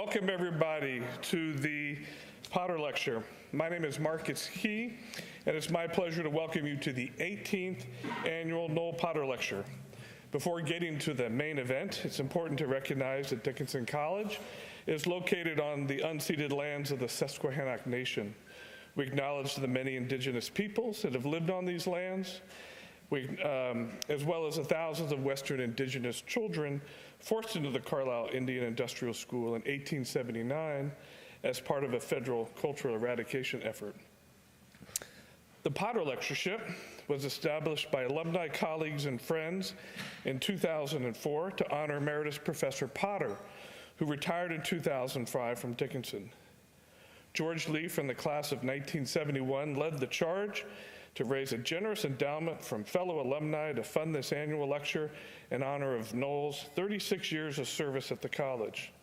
Welcome everybody to the Potter Lecture. My name is Marcus Key, and it's my pleasure to welcome you to the 18th Annual Noel Potter Lecture. Before getting to the main event, it's important to recognize that Dickinson College is located on the unceded lands of the Susquehannock Nation. We acknowledge the many indigenous peoples that have lived on these lands, as well as the thousands of Western indigenous children forced into the Carlisle Indian Industrial School in 1879 as part of a federal cultural eradication effort. The Potter Lectureship was established by alumni, colleagues, and friends in 2004 to honor Emeritus Professor Potter, who retired in 2005 from Dickinson. George Lee from the class of 1971 led the charge to raise a generous endowment from fellow alumni to fund this annual lecture in honor of Noel's 36 years of service at the college.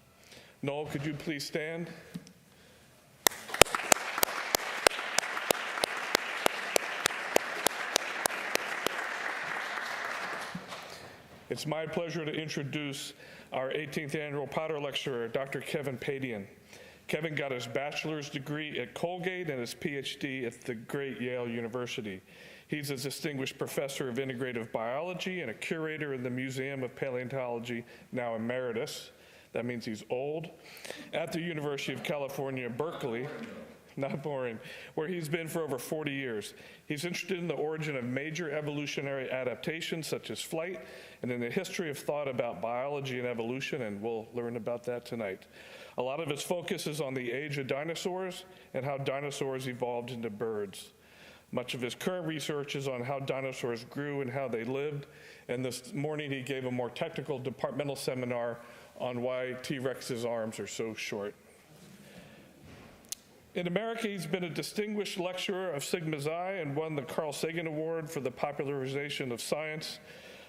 Noel, could you please stand? It's my pleasure to introduce our 18th annual Potter lecturer, Dr. Kevin Padian. Kevin got his bachelor's degree at Colgate and his PhD at the great Yale University. He's a distinguished professor of integrative biology and a curator in the Museum of Paleontology, now emeritus. That means he's old. At the University of California, Berkeley, not boring, where he's been for over 40 years. He's interested in the origin of major evolutionary adaptations such as flight and in the history of thought about biology and evolution, and we'll learn about that tonight. A lot of his focus is on the age of dinosaurs and how dinosaurs evolved into birds. Much of his current research is on how dinosaurs grew and how they lived, and this morning he gave a more technical departmental seminar on why T-Rex's arms are so short. In America, he's been a distinguished lecturer of Sigma Xi and won the Carl Sagan Award for the popularization of science,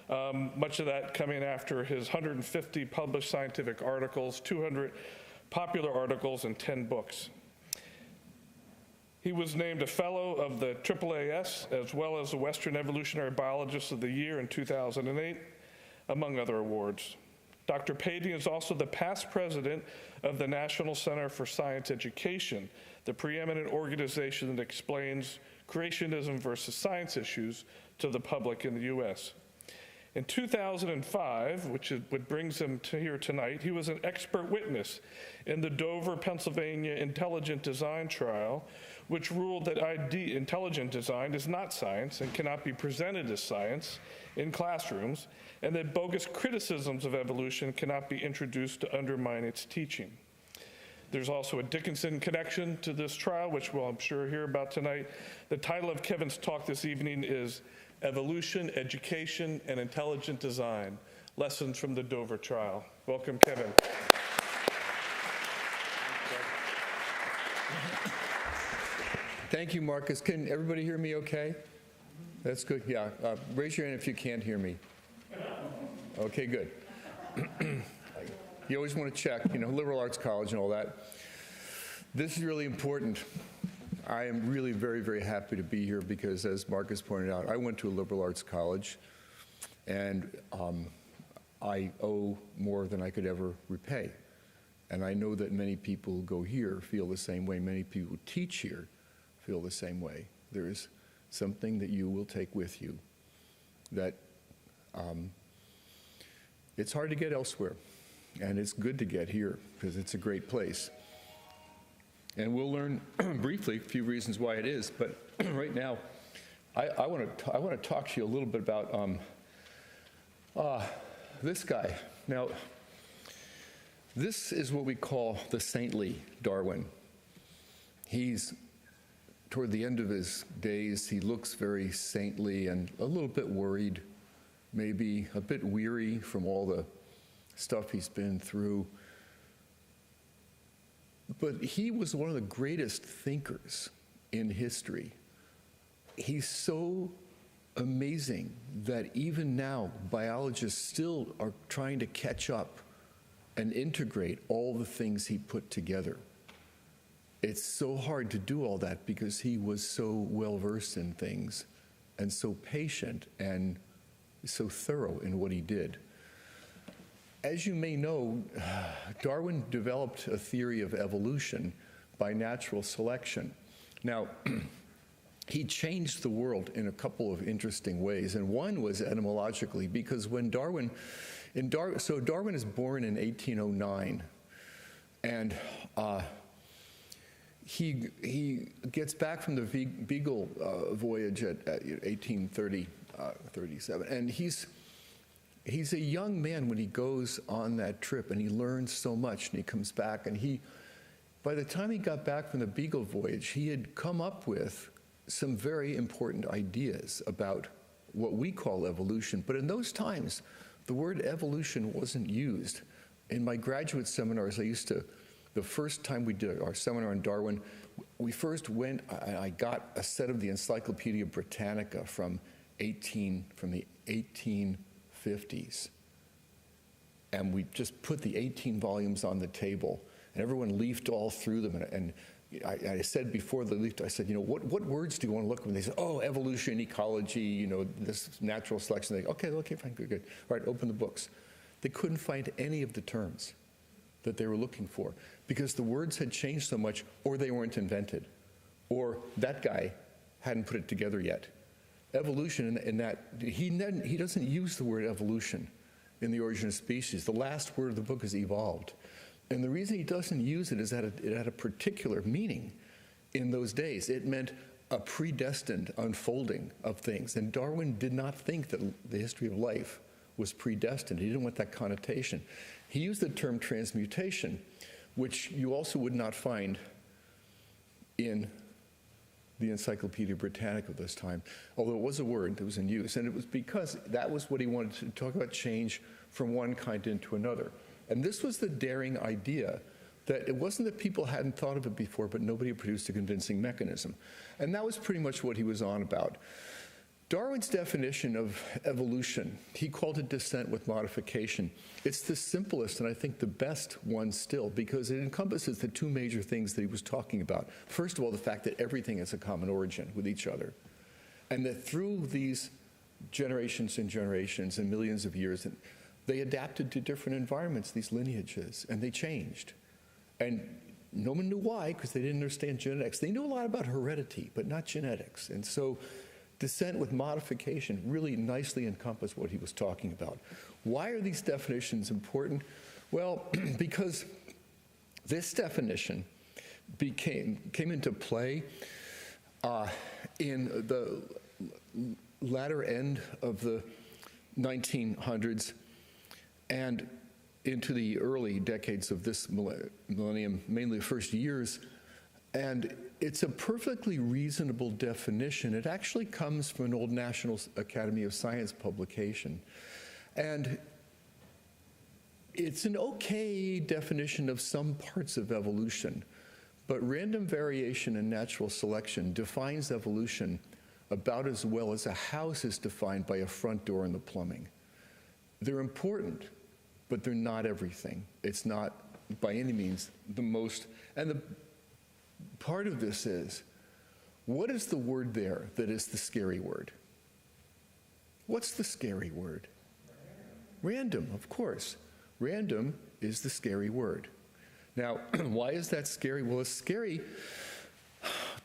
much of that coming after his 150 published scientific articles, 200 popular articles, and 10 books. He was named a fellow of the AAAS as well as the Western Evolutionary Biologist of the Year in 2008, among other awards. Dr. Padian is also the past president of the National Center for Science Education, the preeminent organization that explains creationism versus science issues to the public in the U.S. In 2005, which is what brings him to here tonight, he was an expert witness in the Dover, Pennsylvania intelligent design trial, which ruled that intelligent design is not science and cannot be presented as science in classrooms, and that bogus criticisms of evolution cannot be introduced to undermine its teaching. There's also a Dickinson connection to this trial, which we'll, I'm sure, hear about tonight. The title of Kevin's talk this evening is Evolution, Education, and Intelligent Design, Lessons from the Dover Trial. Welcome, Kevin. Thank you, Marcus. Can everybody hear me okay? That's good, yeah. Raise your hand if you can't hear me. Okay, good. You always want to check, liberal arts college and all that. This is really important. I am really very, very happy to be here because, as Marcus pointed out, I went to a liberal arts college, and I owe more than I could ever repay. And I know that many people who go here feel the same way. Many people who teach here feel the same way. There is something that you will take with you that it's hard to get elsewhere. And it's good to get here because it's a great place. And we'll learn briefly a few reasons why it is. But right now, I want to talk to you a little bit about this guy. Now, this is what we call the saintly Darwin. He's toward the end of his days. He looks very saintly and a little bit worried, maybe a bit weary from all the stuff he's been through. But he was one of the greatest thinkers in history. He's so amazing that even now, biologists still are trying to catch up and integrate all the things he put together. It's so hard to do all that because he was so well-versed in things and so patient and so thorough in what he did. as you may know, Darwin developed a theory of evolution by natural selection. Now, he changed the world in a couple of interesting ways, and one was etymologically, because when Darwin is born in 1809, and he gets back from the Beagle voyage at 1837, and he's a young man when he goes on that trip, and he learns so much, and he comes back, and by the time he got back from the Beagle voyage, he had come up with some very important ideas about what we call evolution. But in those times, the word evolution wasn't used. In my graduate seminars, the first time we did our seminar on Darwin, we first went, I got a set of the Encyclopedia Britannica from the 1850s. And we just put the 18 volumes on the table, and everyone leafed all through them. And I said before they leafed, I said, what words do you want to look at? And they said, evolution, ecology, this natural selection. They go, okay, fine, good. All right, open the books. They couldn't find any of the terms that they were looking for because the words had changed so much, or they weren't invented, or that guy hadn't put it together yet. Evolution, in that, he doesn't use the word evolution in The Origin of Species. The last word of the book is evolved. And the reason he doesn't use it is that it had a particular meaning in those days. It meant a predestined unfolding of things. And Darwin did not think that the history of life was predestined. He didn't want that connotation. He used the term transmutation, which you also would not find in the Encyclopedia Britannica of this time, although it was a word that was in use. And it was because that was what he wanted to talk about, change from one kind into another. And this was the daring idea that it wasn't that people hadn't thought of it before, but nobody had produced a convincing mechanism. And that was pretty much what he was on about. Darwin's definition of evolution, he called it descent with modification. It's the simplest and I think the best one still, because it encompasses the two major things that he was talking about. First of all, the fact that everything has a common origin with each other, and that through these generations and generations and millions of years, they adapted to different environments, these lineages, and they changed. And no one knew why, because they didn't understand genetics. They knew a lot about heredity, but not genetics. And so descent with modification really nicely encompassed what he was talking about. Why are these definitions important? Well, because this definition came into play in the latter end of the 1900s and into the early decades of this millennium, mainly the first years. And it's a perfectly reasonable definition. It actually comes from an old National Academy of Science publication. And it's an okay definition of some parts of evolution, but random variation and natural selection defines evolution about as well as a house is defined by a front door and the plumbing. They're important, but they're not everything. It's not by any means the most, and the part of this is, what is the word there that is the scary word? What's the scary word? Random, of course. Random is the scary word. Now, why is that scary? Well, it's scary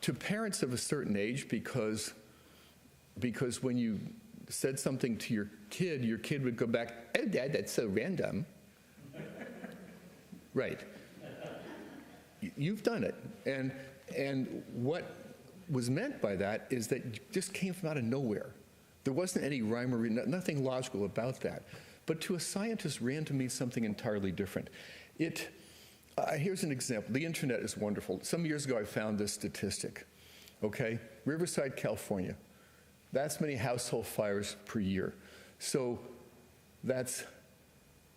to parents of a certain age because when you said something to your kid would go back, "Oh, Dad, that's so random." Right. You've done it. And what was meant by that is that it just came from out of nowhere. There wasn't any rhyme or reason, nothing logical about that. But to a scientist, random means something entirely different. Here's an example. The internet is wonderful. Some years ago, I found this statistic, okay? Riverside, California. That's many household fires per year. So that's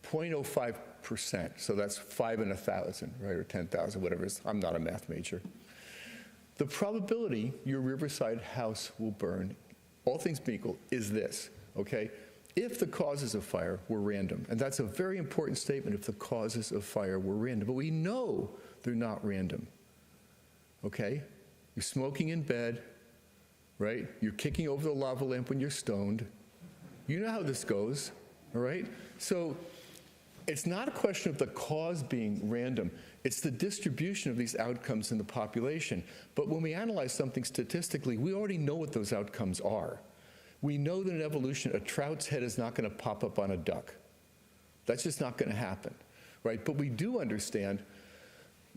0.05%. So that's 5 in 1,000, right, or 10,000, whatever it is. I'm not a math major. The probability your Riverside house will burn, all things being equal, is this, okay? If the causes of fire were random, and that's a very important statement, if the causes of fire were random, but we know they're not random, okay? You're smoking in bed, right? You're kicking over the lava lamp when you're stoned. You know how this goes, all right? So it's not a question of the cause being random. It's the distribution of these outcomes in the population. But when we analyze something statistically, we already know what those outcomes are. We know that in evolution, a trout's head is not going to pop up on a duck. That's just not going to happen, right? But we do understand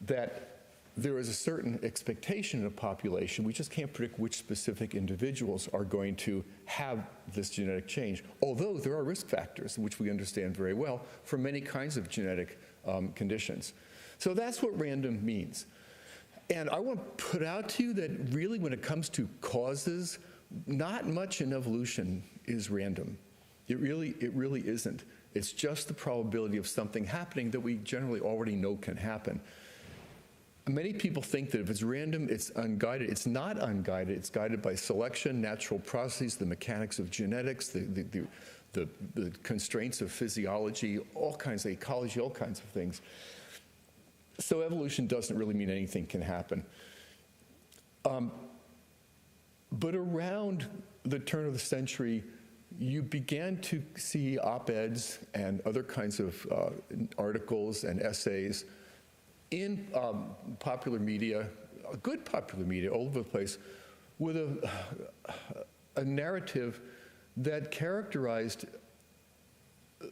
that there is a certain expectation in a population. We just can't predict which specific individuals are going to have this genetic change, although there are risk factors, which we understand very well, for many kinds of genetic conditions. So that's what random means. And I want to put out to you that really when it comes to causes, not much in evolution is random. It really isn't. It's just the probability of something happening that we generally already know can happen. Many people think that if it's random, it's unguided. It's not unguided. It's guided by selection, natural processes, the mechanics of genetics, the constraints of physiology, all kinds of ecology, all kinds of things. So evolution doesn't really mean anything can happen. But around the turn of the century, you began to see op-eds and other kinds of articles and essays in popular media, good popular media all over the place, with a narrative that characterized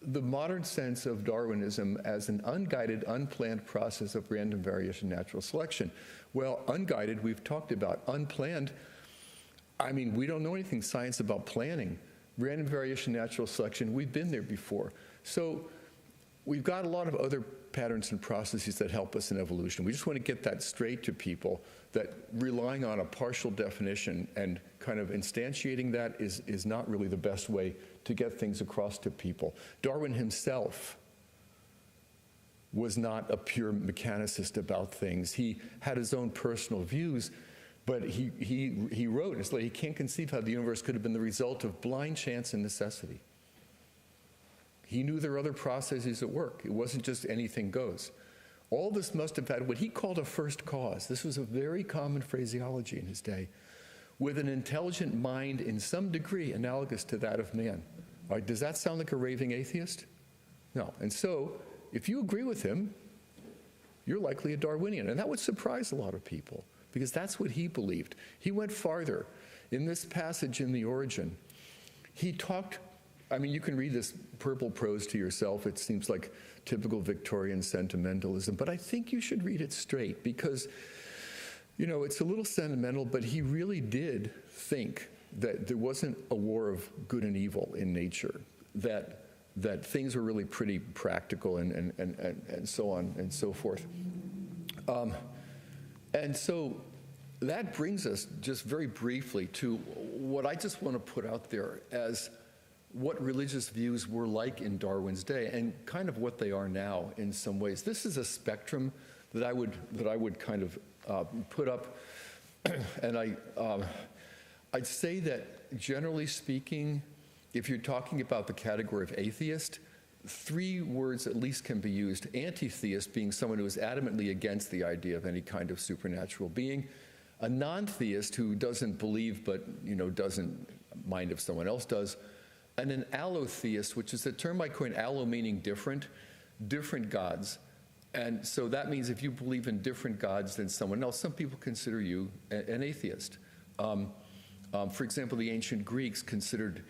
the modern sense of Darwinism as an unguided, unplanned process of random variation, natural selection. Well, unguided, we've talked about. Unplanned, I mean, we don't know anything science about planning. Random variation, natural selection, we've been there before. So we've got a lot of other patterns and processes that help us in evolution. We just want to get that straight to people, that relying on a partial definition and kind of instantiating that is not really the best way to get things across to people. Darwin himself was not a pure mechanicist about things. He had his own personal views, but he wrote, it's like he can't conceive how the universe could have been the result of blind chance and necessity. He knew there were other processes at work. It wasn't just anything goes. All this must have had what he called a first cause. This was a very common phraseology in his day, with an intelligent mind in some degree analogous to that of man. All right, does that sound like a raving atheist? No. And so, if you agree with him, you're likely a Darwinian. And that would surprise a lot of people, because that's what he believed. He went farther. In this passage in The Origin, he talked, I mean, you can read this purple prose to yourself. It seems like typical Victorian sentimentalism, but I think you should read it straight because, you know, it's a little sentimental, but he really did think that there wasn't a war of good and evil in nature, that things were really pretty practical and so on and so forth. And so that brings us just very briefly to what I just want to put out there as what religious views were like in Darwin's day and kind of what they are now in some ways. This is a spectrum that I would kind of put up, and I'd say that generally speaking, if you're talking about the category of atheist, 3 words at least can be used. Anti-theist being someone who is adamantly against the idea of any kind of supernatural being. A non-theist who doesn't believe but, you know, doesn't mind if someone else does. And an allotheist, which is a term I coined, allo meaning different gods. And so that means if you believe in different gods than someone else, some people consider you an atheist. For example, the ancient Greeks considered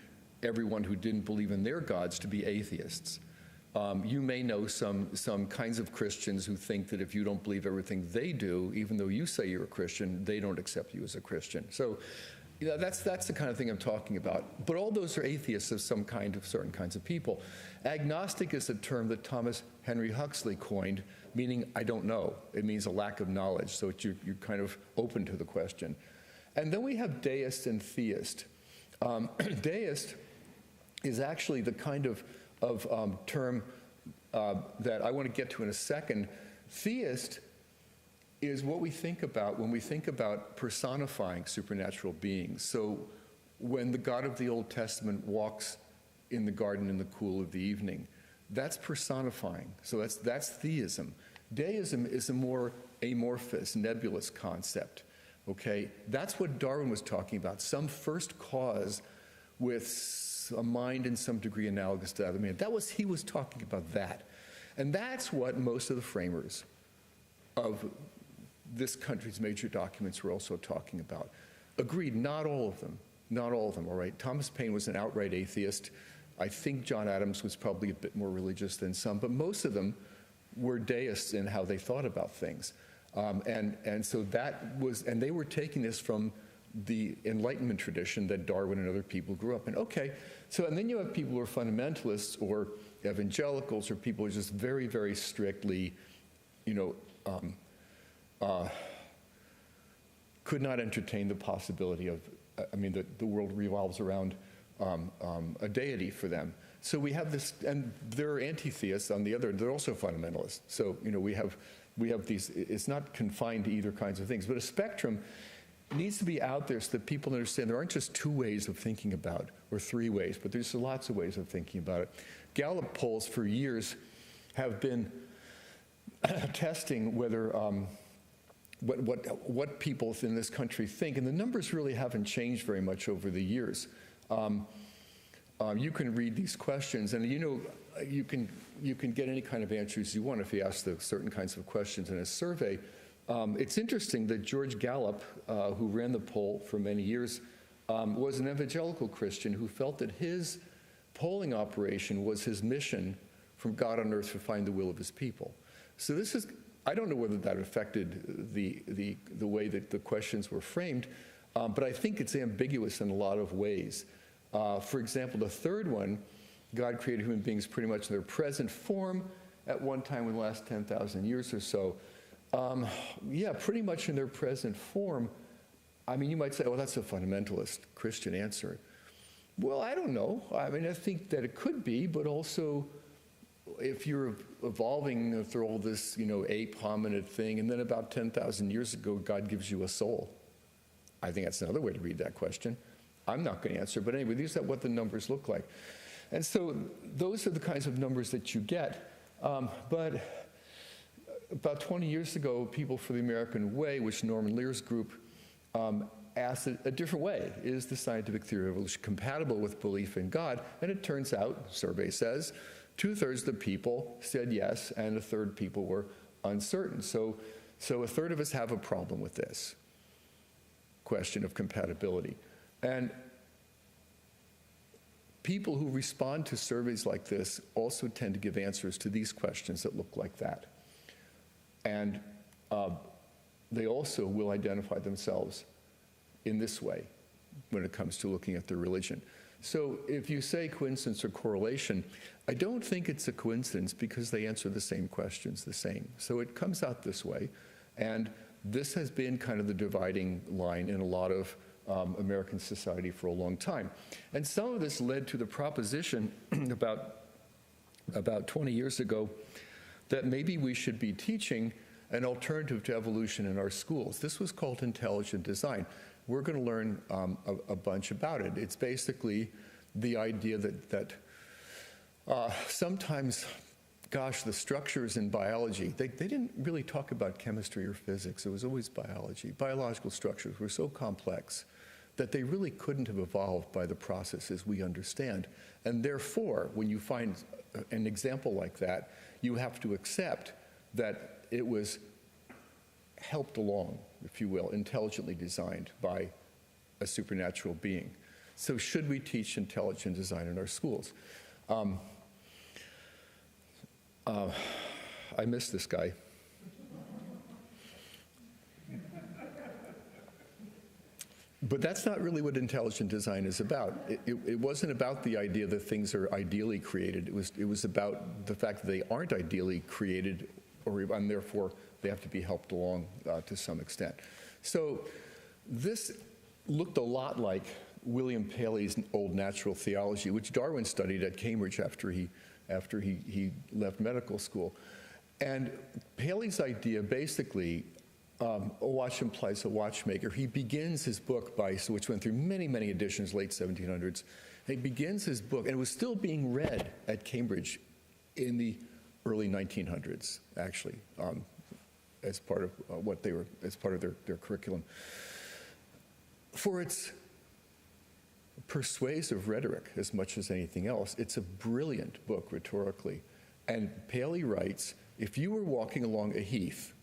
everyone who didn't believe in their gods to be atheists. You may know some kinds of Christians who think that if you don't believe everything they do, even though you say you're a Christian, they don't accept you as a Christian. So, you know, that's the kind of thing I'm talking about. But all those are atheists of some kind of certain kinds of people. Agnostic is a term that Thomas Henry Huxley coined, meaning I don't know. It means a lack of knowledge, so you're kind of open to the question. And then we have deist and theist. Deist is actually the kind of term that I want to get to in a second. Theist is what we think about when we think about personifying supernatural beings. So when the God of the Old Testament walks in the garden in the cool of the evening, that's personifying. So that's theism. Deism is a more amorphous, nebulous concept. Okay, that's what Darwin was talking about, some first cause with a mind in some degree analogous to that of man. He was talking about that. And that's what most of the framers of this country's major documents were also talking about. Agreed, not all of them, all right? Thomas Paine was an outright atheist. I think John Adams was probably a bit more religious than some, but most of them were deists in how they thought about things. And so that was, and they were taking this from the Enlightenment tradition that Darwin and other people grew up in. Okay, so, and then you have people who are fundamentalists or evangelicals or people who are just very, very strictly, could not entertain the possibility of, the world revolves around a deity for them. So we have this, and there are anti-theists on the other, they're also fundamentalists. So, we have these, it's not confined to either kinds of things, but a spectrum needs to be out there so that people understand there aren't just two ways of thinking about it, or three ways, but there's lots of ways of thinking about it. Gallup polls for years have been testing whether, what people in this country think, and the numbers really haven't changed very much over the years. You can read these questions, and you can get any kind of answers you want if you ask the certain kinds of questions in a survey. It's interesting that George Gallup, who ran the poll for many years, was an evangelical Christian who felt that his polling operation was his mission from God on earth to find the will of his people. So this is, I don't know whether that affected the way that the questions were framed, but I think it's ambiguous in a lot of ways. For example, the third one, God created human beings pretty much in their present form at one time in the last 10,000 years or so. Yeah, pretty much in their present form. You might say, oh, that's a fundamentalist Christian answer. Well, I don't know. I think that it could be, but also if you're evolving through all this, ape hominid thing, and then about 10,000 years ago, God gives you a soul. I think that's another way to read that question. I'm not going to answer, but anyway, these are what the numbers look like. And so those are the kinds of numbers that you get. But about 20 years ago, People for the American Way, which Norman Lear's group asked it a different way. Is the scientific theory of evolution compatible with belief in God? And it turns out, survey says, 2/3 of the people said yes, and 1/3 people were uncertain. So 1/3 of us have a problem with this question of compatibility. And people who respond to surveys like this also tend to give answers to these questions that look like that. And they also will identify themselves in this way when it comes to looking at their religion. So if you say coincidence or correlation, I don't think it's a coincidence because they answer the same questions the same. So it comes out this way. And this has been kind of the dividing line in a lot of American society for a long time. And some of this led to the proposition about 20 years ago that maybe we should be teaching an alternative to evolution in our schools. This was called intelligent design. We're going to learn a bunch about it. It's basically the idea that sometimes, gosh, the structures in biology, they didn't really talk about chemistry or physics. It was always biology. Biological structures were so complex that they really couldn't have evolved by the processes we understand. And therefore, when you find an example like that, you have to accept that it was helped along, if you will, intelligently designed by a supernatural being. So should we teach intelligent design in our schools? I miss this guy. But that's not really what intelligent design is about. It wasn't about the idea that things are ideally created. It was about the fact that they aren't ideally created, and therefore they have to be helped along to some extent. So this looked a lot like William Paley's old natural theology, which Darwin studied at Cambridge after he left medical school. And Paley's idea basically, a watch implies a watchmaker. He begins his book which went through many, many editions, late 1700s. He begins his book, and it was still being read at Cambridge in the early 1900s, actually, as part of their curriculum. For its persuasive rhetoric, as much as anything else, it's a brilliant book rhetorically. And Paley writes, if you were walking along a heath,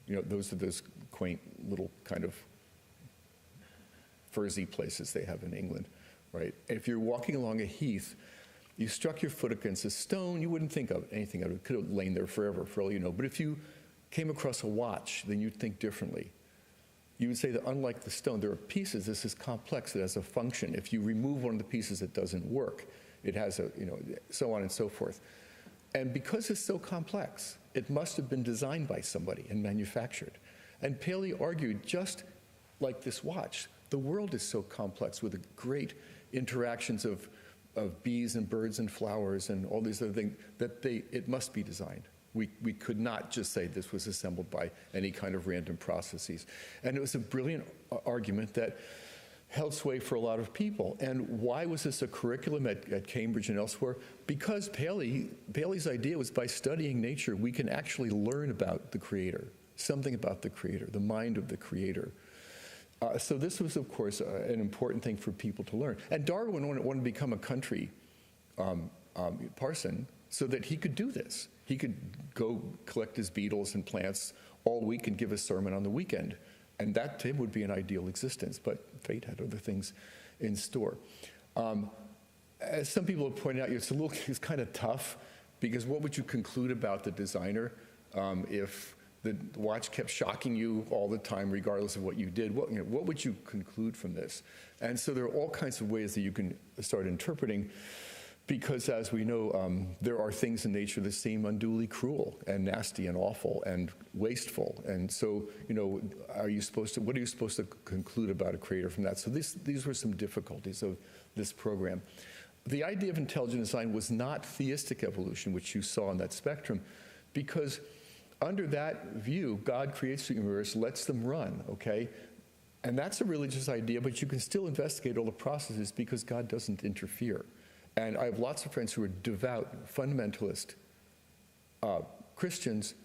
those are those quaint little kind of furzy places they have in England, right? And if you're walking along a heath, you struck your foot against a stone, you wouldn't think of anything of it. It could have lain there forever, for all you know. But if you came across a watch, then you'd think differently. You would say that unlike the stone, there are pieces, this is complex, it has a function. If you remove one of the pieces, it doesn't work. It has a, so on and so forth. And because it's so complex, it must have been designed by somebody and manufactured. And Paley argued, just like this watch, the world is so complex with the great interactions of bees and birds and flowers and all these other things, that it must be designed. We could not just say this was assembled by any kind of random processes. And it was a brilliant argument that held sway for a lot of people. And why was this a curriculum at Cambridge and elsewhere? Because Paley's idea was, by studying nature, we can actually learn about the Creator, something about the Creator, the mind of the Creator. So this was, of course, an important thing for people to learn. And Darwin wanted to become a country parson so that he could do this. He could go collect his beetles and plants all week and give a sermon on the weekend. And that to him would be an ideal existence, but fate had other things in store. As some people have pointed out, it's kind of tough, because what would you conclude about the designer if the watch kept shocking you all the time, regardless of what you did? What would you conclude from this? And so there are all kinds of ways that you can start interpreting, because as we know, there are things in nature that seem unduly cruel and nasty and awful and wasteful. And so, what are you supposed to conclude about a creator from that? So these were some difficulties of this program. The idea of intelligent design was not theistic evolution, which you saw on that spectrum, because under that view, God creates the universe, lets them run, okay? And that's a religious idea, but you can still investigate all the processes because God doesn't interfere. And I have lots of friends who are devout, fundamentalist Christians,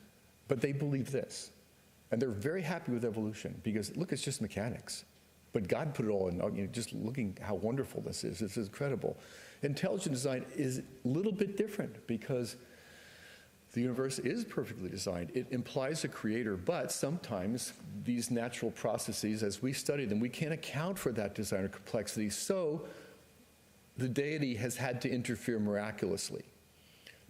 but they believe this. And they're very happy with evolution because, look, it's just mechanics. But God put it all in, just looking how wonderful this is. This is incredible. Intelligent design is a little bit different because the universe is perfectly designed. It implies a creator, but sometimes these natural processes, as we study them, we can't account for that design or complexity. So the deity has had to interfere miraculously.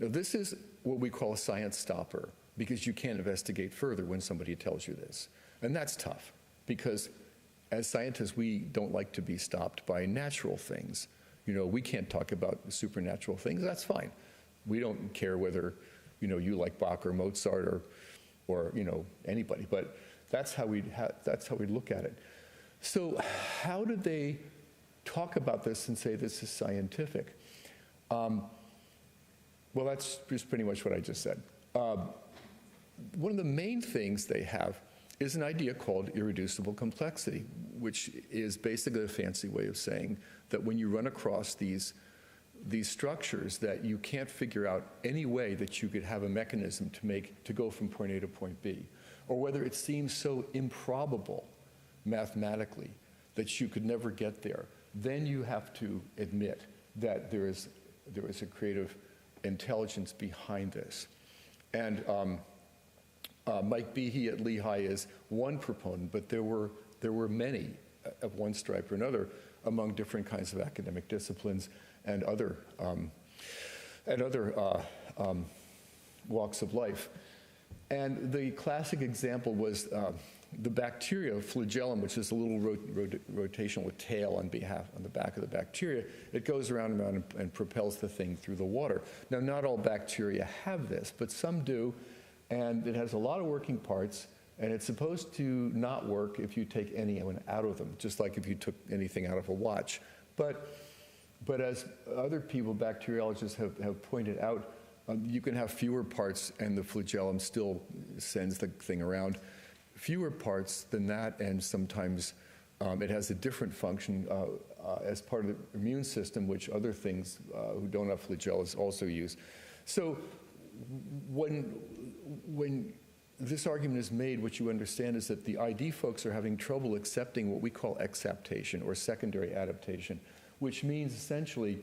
Now, this is what we call a science stopper, because you can't investigate further when somebody tells you this. And that's tough, because as scientists, we don't like to be stopped by natural things. We can't talk about supernatural things. That's fine. We don't care whether, you like Bach or Mozart or anybody. But that's how we look at it. So how did they talk about this and say this is scientific? Well, that's just pretty much what I just said. One of the main things they have is an idea called irreducible complexity, which is basically a fancy way of saying that when you run across these structures, that you can't figure out any way that you could have a mechanism to go from point A to point B, or whether it seems so improbable mathematically that you could never get there. Then you have to admit that there is a creative intelligence behind this. And Mike Behe at Lehigh is one proponent, but there were many of one stripe or another among different kinds of academic disciplines and other walks of life. And the classic example was the bacteria flagellum, which is a little rotational tail on the back of the bacteria. It goes around and propels the thing through the water. Now, not all bacteria have this, but some do, and it has a lot of working parts, and it's supposed to not work if you take anyone out of them, just like if you took anything out of a watch. But as other people, bacteriologists, have pointed out, you can have fewer parts and the flagellum still sends the thing around. Fewer parts than that, and sometimes it has a different function as part of the immune system, which other things who don't have flagella also use. So when this argument is made, what you understand is that the ID folks are having trouble accepting what we call exaptation, or secondary adaptation, which means essentially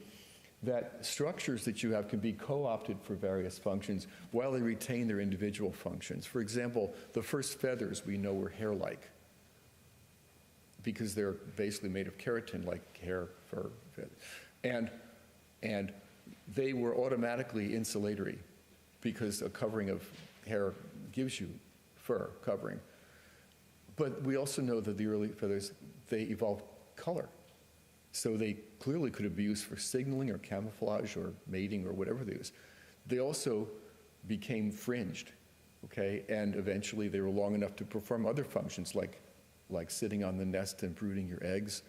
that structures that you have can be co-opted for various functions while they retain their individual functions. For example, the first feathers we know were hair-like because they're basically made of keratin, like hair, fur, feather. And they were automatically insulatory because a covering of hair gives you fur covering. But we also know that the early feathers, they evolved color. So they clearly could have been used for signaling or camouflage or mating or whatever they used. They also became fringed, okay? And eventually they were long enough to perform other functions like sitting on the nest and brooding your eggs,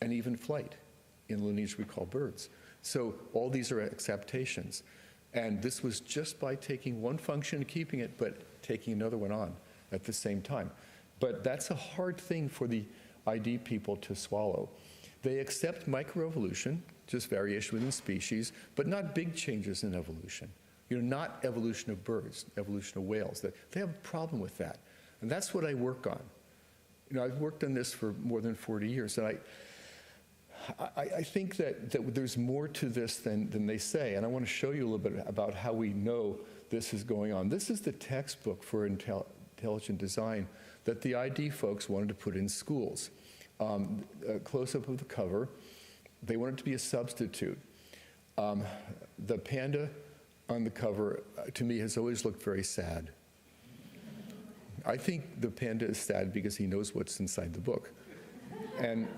and even flight in lineage we call birds. So all these are acceptations. And this was just by taking one function and keeping it, but taking another one on at the same time. But that's a hard thing for the ID people to swallow. They accept microevolution, just variation within species, but not big changes in evolution. Not evolution of birds, evolution of whales. They have a problem with that. And that's what I work on. I've worked on this for more than 40 years, and I think that there's more to this than they say, and I want to show you a little bit about how we know this is going on. This is the textbook for intelligent design that the ID folks wanted to put in schools. A close-up of the cover. They wanted to be a substitute. The panda on the cover, to me, has always looked very sad. I think the panda is sad because he knows what's inside the book. And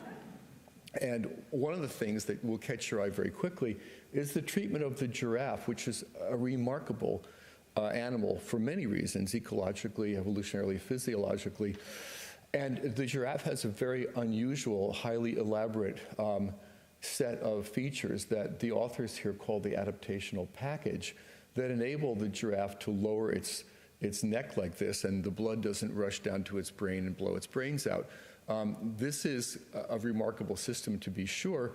one of the things that will catch your eye very quickly is the treatment of the giraffe, which is a remarkable animal for many reasons, ecologically, evolutionarily, physiologically. And the giraffe has a very unusual, highly elaborate set of features that the authors here call the adaptational package that enable the giraffe to lower its neck like this, and the blood doesn't rush down to its brain and blow its brains out. This is a remarkable system, to be sure,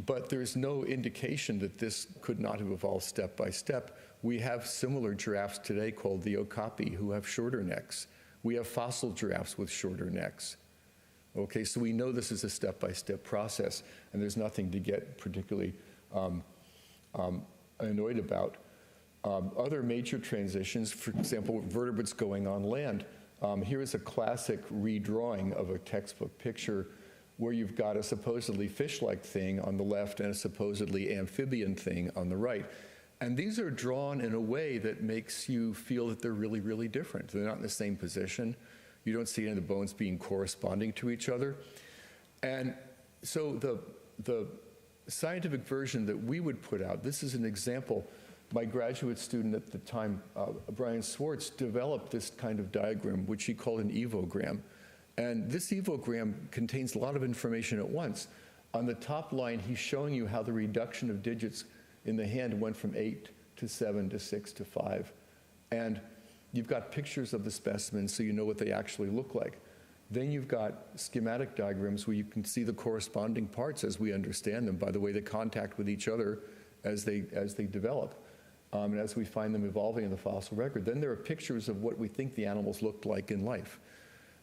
but there's no indication that this could not have evolved step by step. We have similar giraffes today called the okapi who have shorter necks. We have fossil giraffes with shorter necks. Okay, so we know this is a step-by-step process, and there's nothing to get particularly annoyed about. Other major transitions, for example, vertebrates going on land. Here is a classic redrawing of a textbook picture where you've got a supposedly fish-like thing on the left and a supposedly amphibian thing on the right. And these are drawn in a way that makes you feel that they're really, really different. They're not in the same position. You don't see any of the bones being corresponding to each other. And so the scientific version that we would put out, this is an example. My graduate student at the time, Brian Swartz, developed this kind of diagram, which he called an evogram. And this evogram contains a lot of information at once. On the top line, he's showing you how the reduction of digits in the hand went from 8 to 7 to 6 to 5. And you've got pictures of the specimens so you know what they actually look like. Then you've got schematic diagrams where you can see the corresponding parts as we understand them by the way they contact with each other as they develop. And as we find them evolving in the fossil record. Then there are pictures of what we think the animals looked like in life.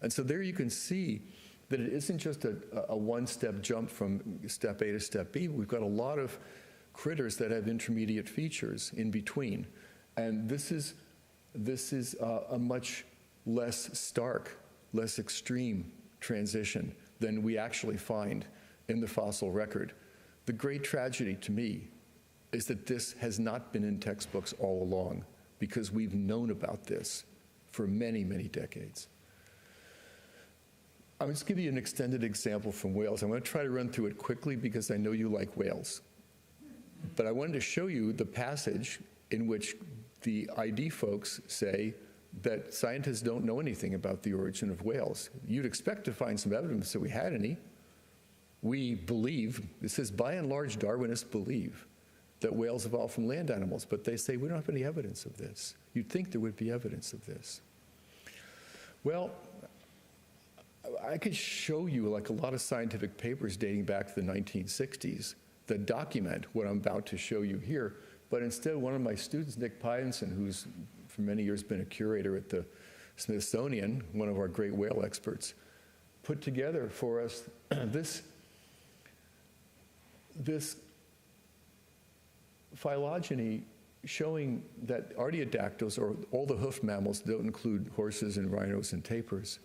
And so there you can see that it isn't just a one-step jump from step A to step B. We've got a lot of critters that have intermediate features in between. And this is a much less stark, less extreme transition than we actually find in the fossil record. The great tragedy to me is that this has not been in textbooks all along because we've known about this for many, many decades. I'm just give you an extended example from whales. I'm going to try to run through it quickly because I know you like whales. But I wanted to show you the passage in which the ID folks say that scientists don't know anything about the origin of whales. You'd expect to find some evidence that we had any. We believe, it says by and large Darwinists believe that whales evolved from land animals, but they say we don't have any evidence of this. You'd think there would be evidence of this. Well, I could show you like a lot of scientific papers dating back to the 1960s that document what I'm about to show you here, but instead one of my students, Nick Padian, who's for many years been a curator at the Smithsonian, one of our great whale experts, put together for us this phylogeny showing that artiodactyls, or all the hoof mammals that don't include horses and rhinos and tapirs,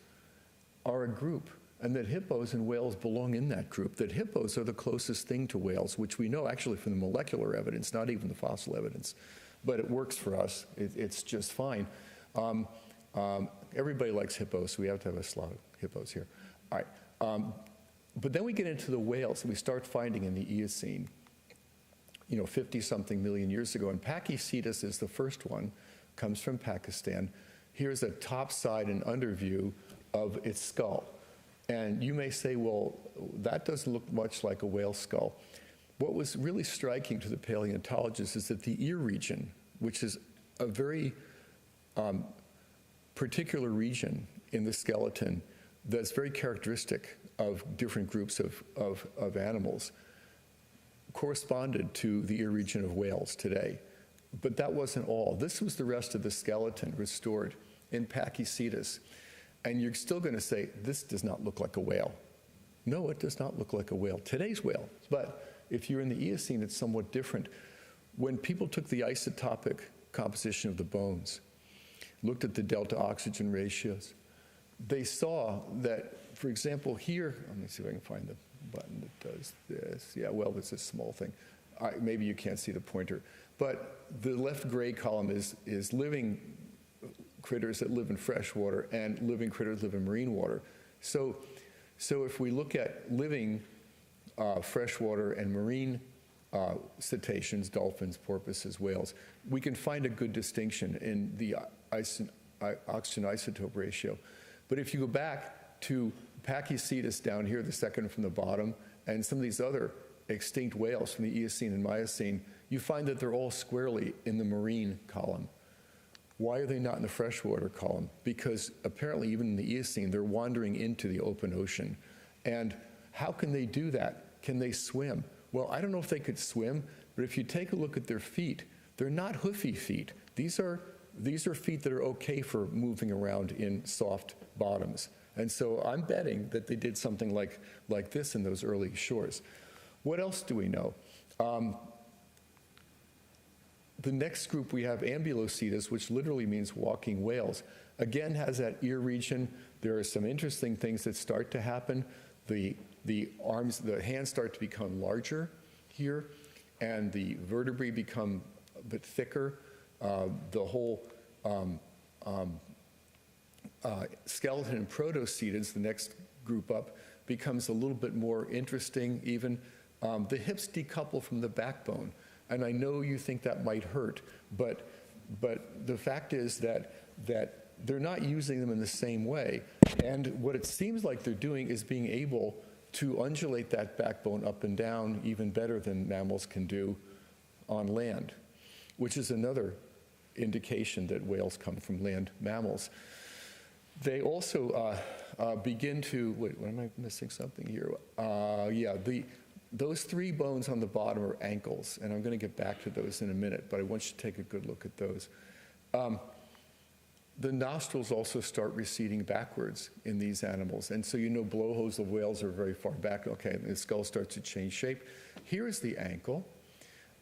are a group, and that hippos and whales belong in that group, that hippos are the closest thing to whales, which we know actually from the molecular evidence, not even the fossil evidence. But it works for us. It's just fine. Everybody likes hippos, so we have to have a slot of hippos here. All right. But then we get into the whales that we start finding in the Eocene, 50-something million years ago. And Pachycetus is the first one, comes from Pakistan. Here's a top side and under view of its skull. And you may say, well, that doesn't look much like a whale skull. What was really striking to the paleontologists is that the ear region, which is a very particular region in the skeleton that's very characteristic of different groups of animals, corresponded to the ear region of whales today. But that wasn't all. This was the rest of the skeleton restored in Pachycetus. And you're still going to say, this does not look like a whale. No, it does not look like a whale. Today's whale. But if you're in the Eocene, it's somewhat different. When people took the isotopic composition of the bones, looked at the delta oxygen ratios, they saw that, for example, here, let me see if I can find the button that does this. Yeah, well, it's a small thing. Maybe you can't see the pointer. But the left gray column is living critters that live in fresh water, and living critters live in marine water. So if we look at living freshwater and marine cetaceans, dolphins, porpoises, whales, we can find a good distinction in the oxygen isotope ratio. But if you go back to Pachycetus down here, the second from the bottom, and some of these other extinct whales from the Eocene and Miocene, you find that they're all squarely in the marine column. Why are they not in the freshwater column? Because apparently even in the Eocene, they're wandering into the open ocean. And how can they do that? Can they swim? Well, I don't know if they could swim, but if you take a look at their feet, they're not hoofy feet. These are feet that are okay for moving around in soft bottoms. And so I'm betting that they did something like this in those early shores. What else do we know? The next group we have Ambulocetus, which literally means walking whales. Again, has that ear region. There are some interesting things that start to happen. The arms, the hands start to become larger here, and the vertebrae become a bit thicker. The whole skeleton in Protocetids, the next group up, becomes a little bit more interesting even. The hips decouple from the backbone. And I know you think that might hurt, but the fact is that they're not using them in the same way. And what it seems like they're doing is being able to undulate that backbone up and down even better than mammals can do on land, which is another indication that whales come from land mammals. They also begin to, wait, am I missing something here? Those three bones on the bottom are ankles, and I'm going to get back to those in a minute, but I want you to take a good look at those. The nostrils also start receding backwards in these animals, and so blowholes of whales are very far back. Okay, the skull starts to change shape. Here is the ankle,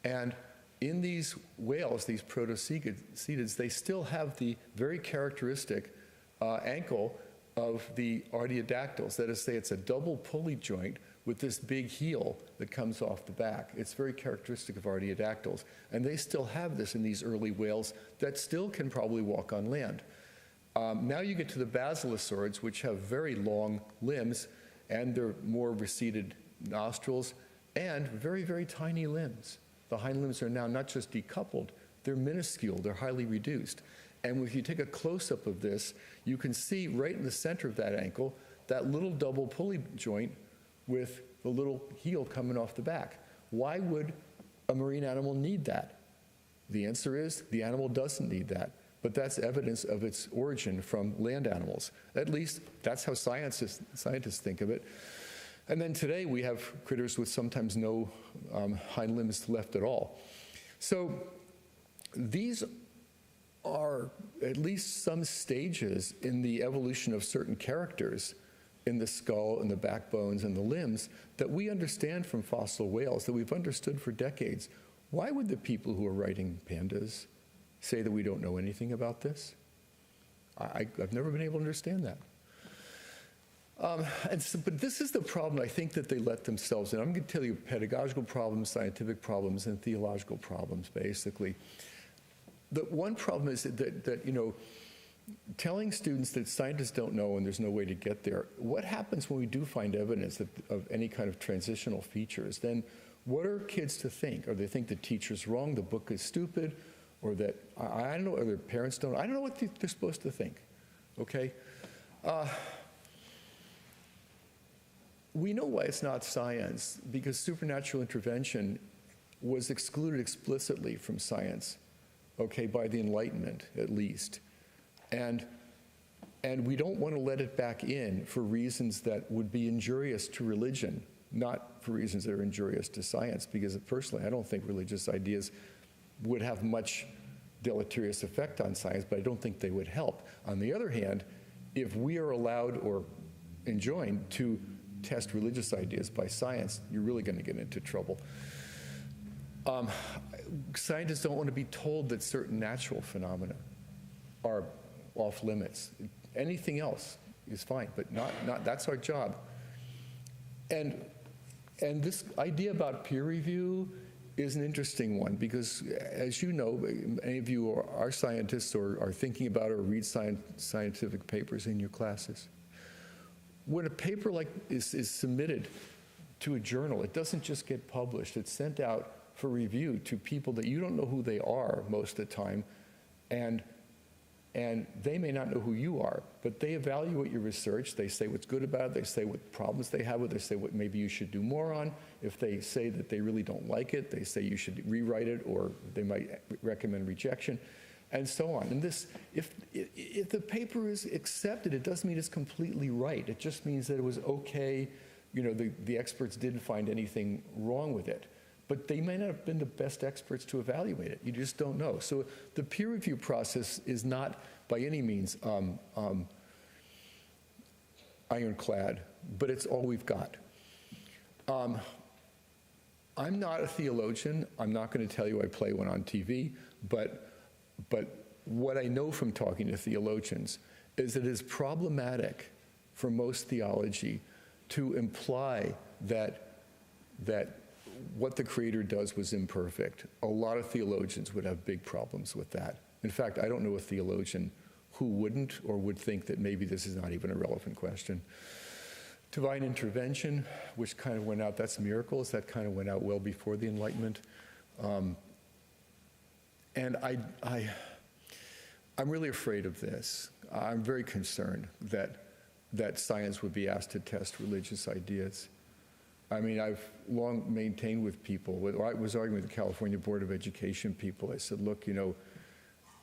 and in these whales, these Protocetids, they still have the very characteristic ankle of the artiodactyls. That is to say, it's a double pulley joint with this big heel that comes off the back. It's very characteristic of artiodactyls. And they still have this in these early whales that still can probably walk on land. Now you get to the basilosaurids, which have very long limbs, and they're more receded nostrils, and very, very tiny limbs. The hind limbs are now not just decoupled, they're minuscule, they're highly reduced. And if you take a close-up of this, you can see right in the center of that ankle, that little double pulley joint with the little heel coming off the back. Why would a marine animal need that? The answer is the animal doesn't need that, but that's evidence of its origin from land animals. At least that's how scientists think of it. And then today we have critters with sometimes no hind limbs left at all. So these are at least some stages in the evolution of certain characters in the skull and the backbones and the limbs that we understand from fossil whales, that we've understood for decades. Why would the people who are writing pandas say that we don't know anything about this? I've never been able to understand that. But this is the problem, I think, that they let themselves in. I'm going to tell you pedagogical problems, scientific problems, and theological problems, basically. The one problem is that you know, telling students that scientists don't know and there's no way to get there, what happens when we do find evidence of any kind of transitional features? Then what are kids to think? Or they think the teacher's wrong, the book is stupid, or that, I don't know, or their parents don't, I don't know what they're supposed to think, okay? We know why it's not science, because supernatural intervention was excluded explicitly from science, okay, by the Enlightenment, at least. And we don't want to let it back in for reasons that would be injurious to religion, not for reasons that are injurious to science, because personally, I don't think religious ideas would have much deleterious effect on science, but I don't think they would help. On the other hand, if we are allowed or enjoined to test religious ideas by science, you're really going to get into trouble. Scientists don't want to be told that certain natural phenomena are off limits. Anything else is fine, but not that's our job. And this idea about peer review is an interesting one, because as you know, many of you are scientists or are thinking about or read scientific papers in your classes. When a paper like is submitted to a journal, it doesn't just get published. It's sent out for review to people that you don't know who they are most of the time, and they may not know who you are, but they evaluate your research. They say what's good about it. They say what problems they have with it. They say what maybe you should do more on. If they say that they really don't like it, they say you should rewrite it, or they might recommend rejection, and so on. And this, if the paper is accepted, it doesn't mean it's completely right. It just means that it was okay. You know, the experts didn't find anything wrong with it. But they may not have been the best experts to evaluate it. You just don't know. So the peer review process is not by any means ironclad, but it's all we've got. I'm not a theologian. I'm not going to tell you I play one on TV, but what I know from talking to theologians is that it is problematic for most theology to imply that what the Creator does was imperfect. A lot of theologians would have big problems with that. In fact, I don't know a theologian who wouldn't or would think that maybe this is not even a relevant question. Divine intervention, which kind of went out, that's miracles, that kind of went out well before the Enlightenment. And I'm really afraid of this. I'm very concerned that science would be asked to test religious ideas. I mean, I've long maintained with people, I was arguing with the California Board of Education people. I said, look, you know,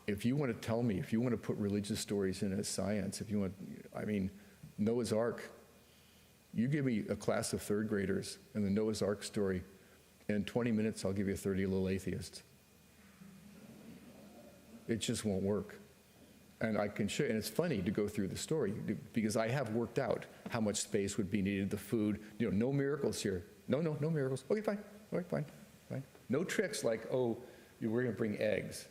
if you want to tell me, if you want to put religious stories in as science, if you want, I mean, Noah's Ark, you give me a class of third graders and the Noah's Ark story, in 20 minutes I'll give you 30 little atheists. It just won't work. And I can show you, and it's funny to go through the story because I have worked out how much space would be needed, the food, you know, no miracles here. No miracles. Okay, fine. All right, fine. No tricks like, oh, we're going to bring eggs.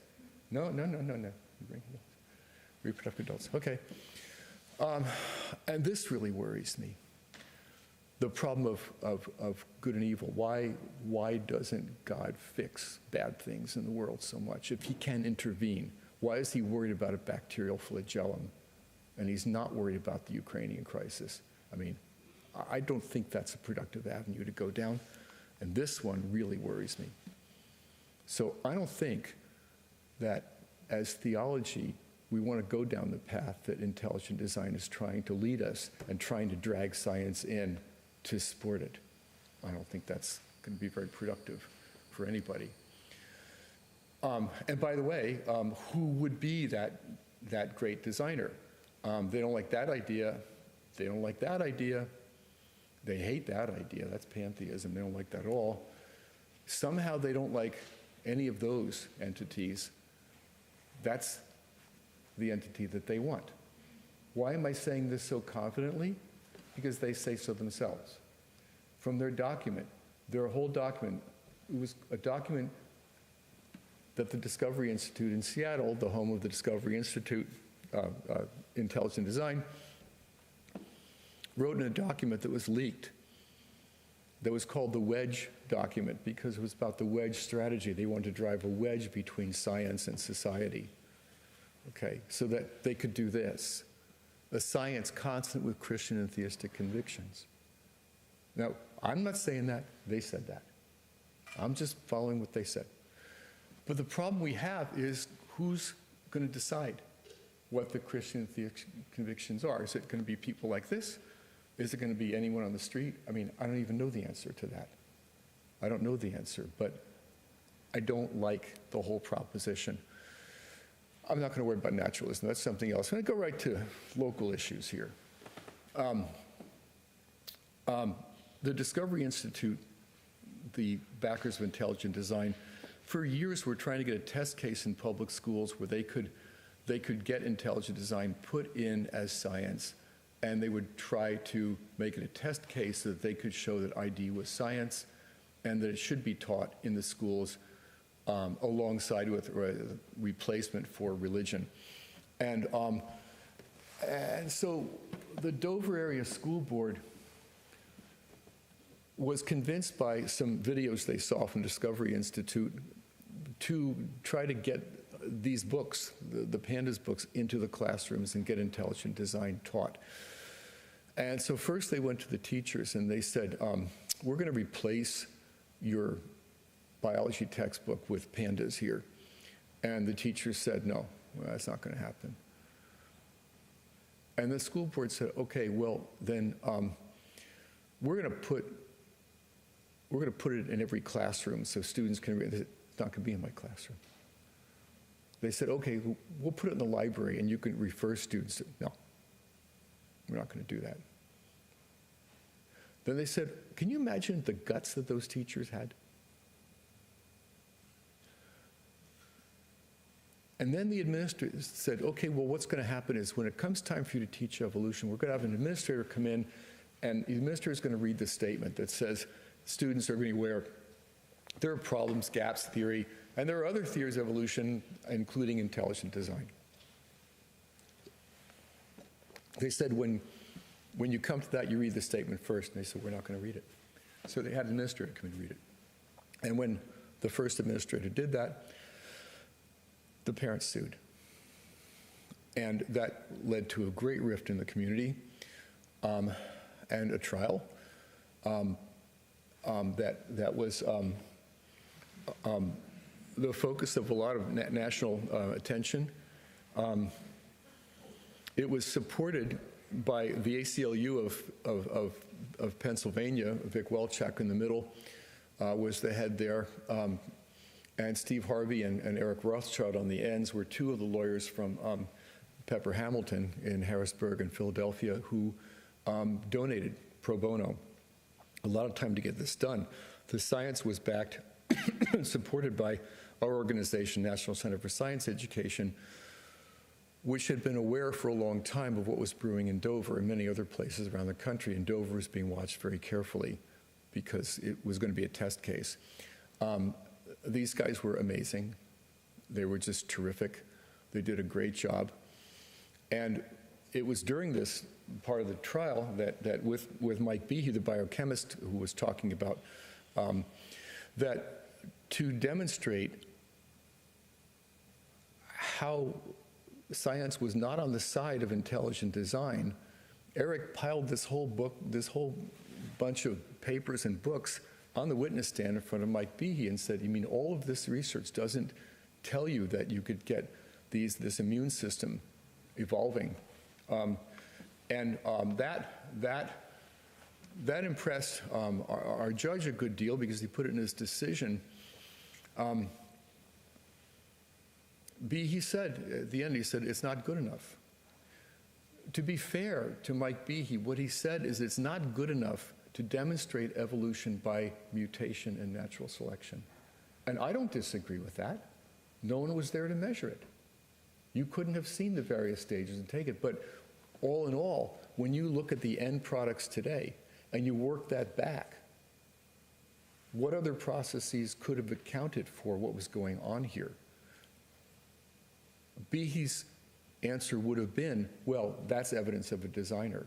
No. You bring reproductive adults. Okay. And this really worries me. The problem of good and evil. Why doesn't God fix bad things in the world so much? If he can intervene, why is he worried about a bacterial flagellum and he's not worried about the Ukrainian crisis? I mean, I don't think that's a productive avenue to go down, and this one really worries me. So I don't think that as theology, we want to go down the path that intelligent design is trying to lead us and trying to drag science in to support it. I don't think that's going to be very productive for anybody. And by the way, who would be that great designer? They don't like that idea. They don't like that idea. They hate that idea. That's pantheism. They don't like that at all. Somehow they don't like any of those entities. That's the entity that they want. Why am I saying this so confidently? Because they say so themselves. From their document, their whole document, it was a document that the Discovery Institute in Seattle, the home of the Discovery Institute, Intelligent Design, wrote in a document that was leaked that was called the wedge document because it was about the wedge strategy. They wanted to drive a wedge between science and society, okay, so that they could do this, a science consonant with Christian and theistic convictions. Now, I'm not saying that, they said that. I'm just following what they said. But the problem we have is who's going to decide what the Christian theistic convictions are? Is it going to be people like this? Is it going to be anyone on the street? I mean, I don't even know the answer to that. I don't know the answer, but I don't like the whole proposition. I'm not going to worry about naturalism. That's something else. I'm going to go right to local issues here. The Discovery Institute, the backers of intelligent design, for years were trying to get a test case in public schools where they could get intelligent design put in as science, and they would try to make it a test case so that they could show that ID was science and that it should be taught in the schools alongside with replacement for religion. And so the Dover Area School Board was convinced by some videos they saw from Discovery Institute to try to get these books, the Pandas books, into the classrooms and get intelligent design taught. And so first they went to the teachers and they said, we're going to replace your biology textbook with pandas here. And the teachers said, no, well, that's not going to happen. And the school board said, okay, well, then we're going to put it in every classroom so students can read it. It's not going to be in my classroom. They said, okay, we'll put it in the library and you can refer students to it. No, we're not going to do that. Then they said, can you imagine the guts that those teachers had? And then the administrators said, okay, well, what's going to happen is when it comes time for you to teach evolution, we're going to have an administrator come in, and the administrator is going to read the statement that says students are going to be aware there are problems, gaps, theory, and there are other theories of evolution, including intelligent design. They said when you come to that, you read the statement first, and they said, we're not going to read it. So they had an administrator come and read it. And when the first administrator did that, the parents sued. And that led to a great rift in the community and a trial that was the focus of a lot of national attention. It was supported by the ACLU of Pennsylvania. Vic Welchak in the middle was the head there. And Steve Harvey and Eric Rothschild on the ends were two of the lawyers from Pepper Hamilton in Harrisburg and Philadelphia who donated pro bono a lot of time to get this done. The science was backed and supported by our organization, National Center for Science Education, which had been aware for a long time of what was brewing in Dover and many other places around the country. And Dover was being watched very carefully because it was going to be a test case. These guys were amazing. They were just terrific. They did a great job. And it was during this part of the trial that with Mike Behe, the biochemist who was talking about, that to demonstrate how science was not on the side of intelligent design, Eric piled this whole bunch of papers and books on the witness stand in front of Mike Behe and said, you mean all of this research doesn't tell you that you could get this immune system evolving? That impressed our judge a good deal because he put it in his decision. Behe said, at the end, he said, it's not good enough. To be fair to Mike Behe, what he said is it's not good enough to demonstrate evolution by mutation and natural selection. And I don't disagree with that. No one was there to measure it. You couldn't have seen the various stages and take it. But all in all, when you look at the end products today and you work that back, what other processes could have accounted for what was going on here? Behe's answer would have been, well, that's evidence of a designer.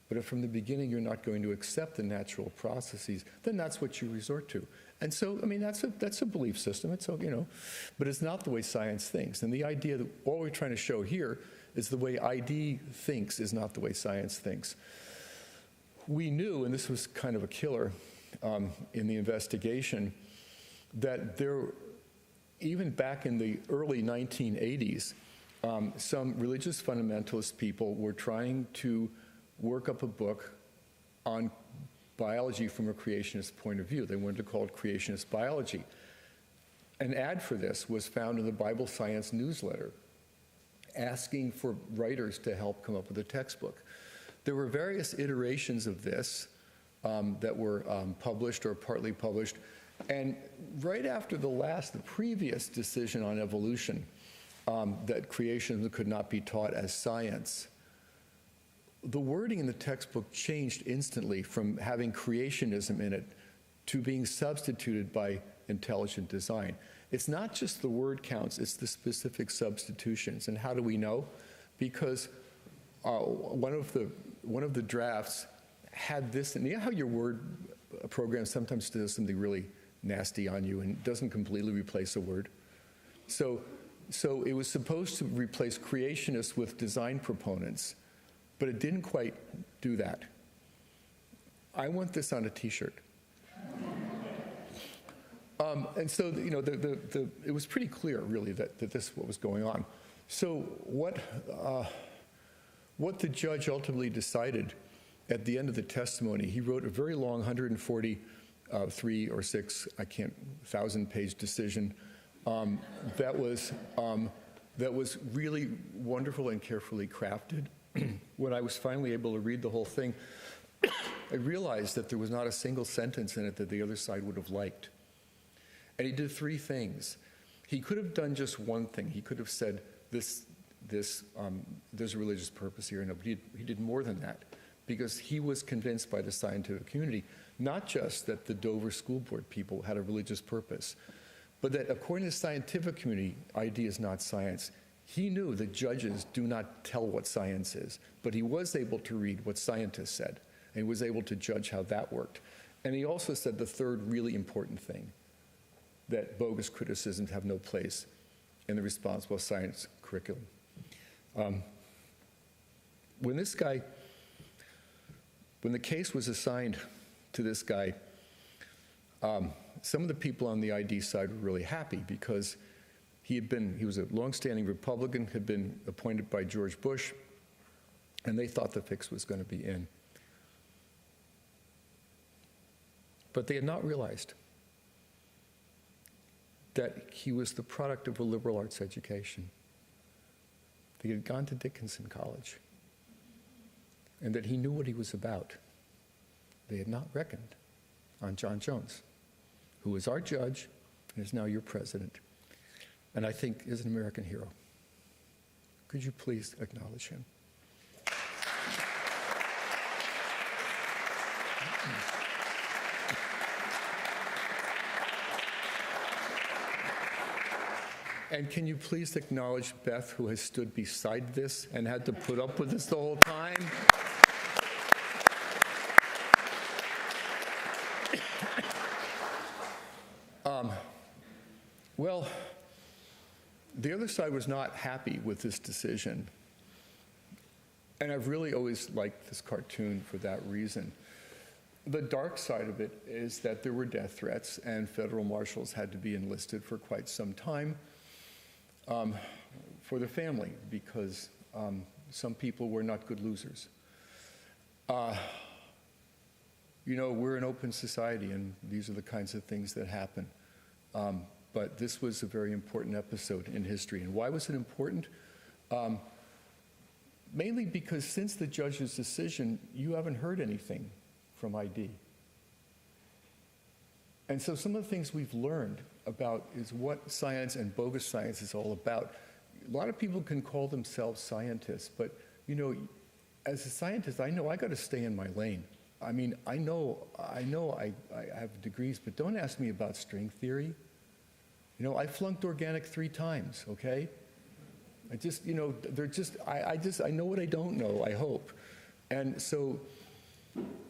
But if from the beginning you're not going to accept the natural processes, then that's what you resort to. And so, I mean, that's a belief system. It's, but it's not the way science thinks. And the idea that all we're trying to show here is the way ID thinks is not the way science thinks. We knew, and this was kind of a killer in the investigation, that there, even back in the early 1980s, some religious fundamentalist people were trying to work up a book on biology from a creationist point of view. They wanted to call it creationist biology. An ad for this was found in the Bible Science newsletter, asking for writers to help come up with a textbook. There were various iterations of this that were published or partly published. And right after the previous decision on evolution, that creationism could not be taught as science, the wording in the textbook changed instantly from having creationism in it to being substituted by intelligent design. It's not just the word counts, it's the specific substitutions. And how do we know? Because one of the drafts had this, and you know how your word program sometimes does something really nasty on you and doesn't completely replace a word? So it was supposed to replace creationists with design proponents, but it didn't quite do that. I want this on a T-shirt. And so, it was pretty clear, really, that this is what was going on. So what the judge ultimately decided at the end of the testimony, he wrote a very long 143 or 6, 1,000-page decision that was really wonderful and carefully crafted. When I was finally able to read the whole thing, I realized that there was not a single sentence in it that the other side would have liked. And he did 3 things. He could have done just one thing. He could have said, there's a religious purpose here. No, but he did more than that, because he was convinced by the scientific community, not just that the Dover School Board people had a religious purpose, but that according to the scientific community, ID is not science. He knew that judges do not tell what science is, but he was able to read what scientists said, and he was able to judge how that worked. And he also said the third really important thing, that bogus criticisms have no place in the responsible science curriculum. When the case was assigned to this guy, some of the people on the ID side were really happy, because he was a longstanding Republican, had been appointed by George Bush, and they thought the fix was going to be in. But they had not realized that he was the product of a liberal arts education. He had gone to Dickinson College, and that he knew what he was about. They had not reckoned on John Jones, who is our judge and is now your president, and I think is an American hero. Could you please acknowledge him? And can you please acknowledge Beth, who has stood beside this and had to put up with this the whole time? Well, the other side was not happy with this decision. And I've really always liked this cartoon for that reason. The dark side of it is that there were death threats, and federal marshals had to be enlisted for quite some time for the family, because some people were not good losers. We're an open society, and these are the kinds of things that happen. But this was a very important episode in history. And why was it important? Mainly because since the judge's decision, you haven't heard anything from ID. And so some of the things we've learned about is what science and bogus science is all about. A lot of people can call themselves scientists, but as a scientist, I know I got to stay in my lane. I mean, I know I have degrees, but don't ask me about string theory. I flunked organic 3 times, okay? I know what I don't know, I hope. And so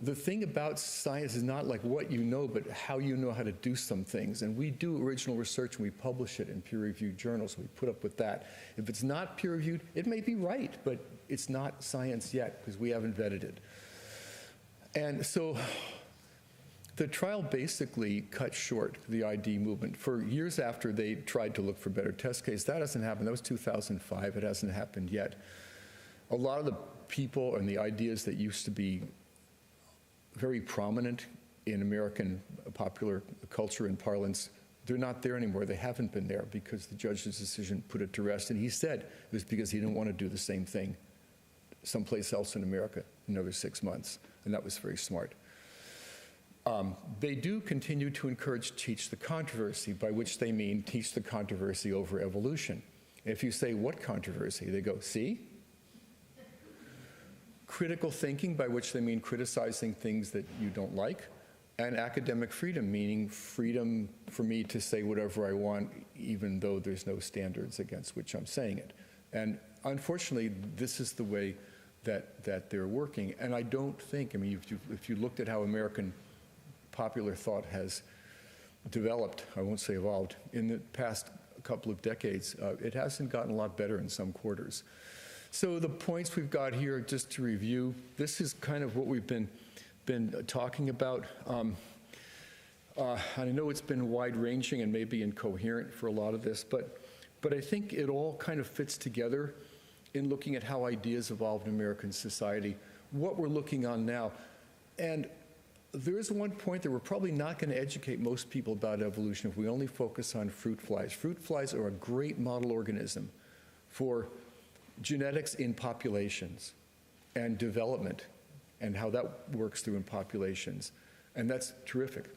the thing about science is not like what you know, but how you know how to do some things. And we do original research and we publish it in peer-reviewed journals. We put up with that. If it's not peer-reviewed, it may be right, but it's not science yet because we haven't vetted it. And so the trial basically cut short the ID movement. For years after they tried to look for better test cases, that hasn't happened. That was 2005. It hasn't happened yet. A lot of the people and the ideas that used to be very prominent in American popular culture and parlance, they're not there anymore. They haven't been there because the judge's decision put it to rest. And he said it was because he didn't want to do the same thing someplace else in America another 6 months. And that was very smart. They do continue to encourage teach the controversy, by which they mean teach the controversy over evolution. If you say, what controversy? They go, see? Critical thinking, by which they mean criticizing things that you don't like, and academic freedom, meaning freedom for me to say whatever I want, even though there's no standards against which I'm saying it. And unfortunately, this is the way that they're working. And I don't think, I mean, if you looked at how American popular thought has developed, I won't say evolved, in the past couple of decades, it hasn't gotten a lot better in some quarters. So the points we've got here, just to review, this is kind of what we've been talking about. I know it's been wide-ranging and maybe incoherent for a lot of this, but I think it all kind of fits together in looking at how ideas evolved in American society, what we're looking on now. And there is one point that we're probably not going to educate most people about evolution if we only focus on fruit flies. Fruit flies are a great model organism for genetics in populations and development and how that works through in populations. And that's terrific.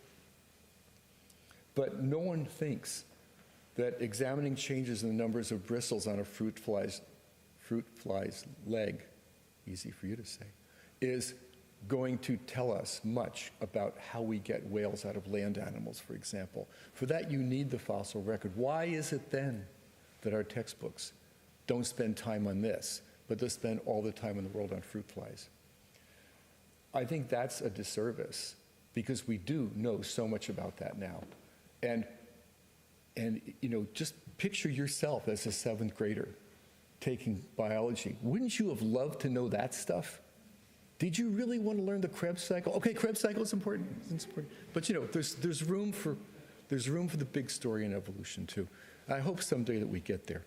But no one thinks that examining changes in the numbers of bristles on a fruit fly's leg, easy for you to say, is going to tell us much about how we get whales out of land animals, for example. For that, you need the fossil record. Why is it then that our textbooks don't spend time on this, but they spend all the time in the world on fruit flies? I think that's a disservice because we do know so much about that now. And just picture yourself as a 7th grader taking biology. Wouldn't you have loved to know that stuff? Did you really want to learn the Krebs cycle? Okay, Krebs cycle is important. It's important. But there's room for the big story in evolution too. I hope someday that we get there.